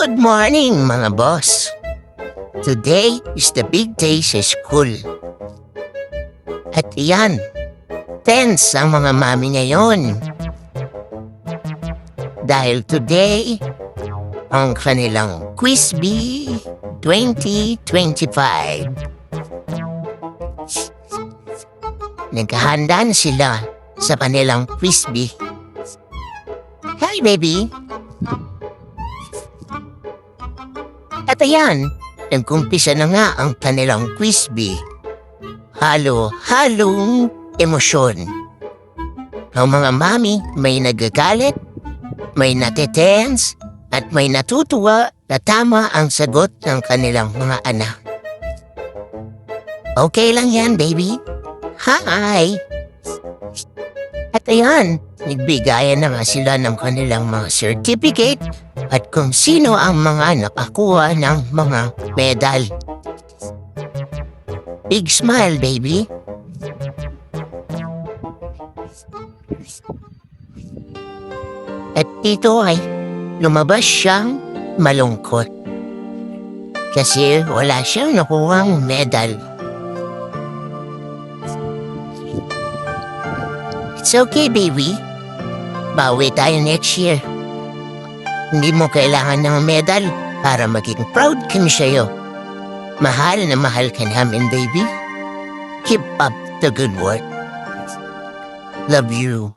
Good morning, mga boss. Today is the big day sa school. At iyan, tense ang mga mami ngayon. Dahil today, ang kanilang Quiz Bee 2025. Naghahanda na sila sa kanilang Quiz Bee. Hi, baby! At ayan, nagkumpisa na nga ang kanilang Quiz Bee. Halo-halong emosyon. Ang mga mami may nagagalit, may natetense, at may natutuwa na tama ang sagot ng kanilang mga anak. Okay lang yan, baby. Hi! At ayan, nagbigayan na nga sila ng kanilang mga certificate at kung sino ang mga nakakuha ng mga medal. Big smile, baby. At dito ay lumabas siyang malungkot kasi wala siyang nakuhang medal. It's okay, baby. Bawi tayo next year. Hindi mo kailangan ng medal para maging proud kami sa'yo. Mahal na mahal ka namin, baby. Keep up the good work. Love you.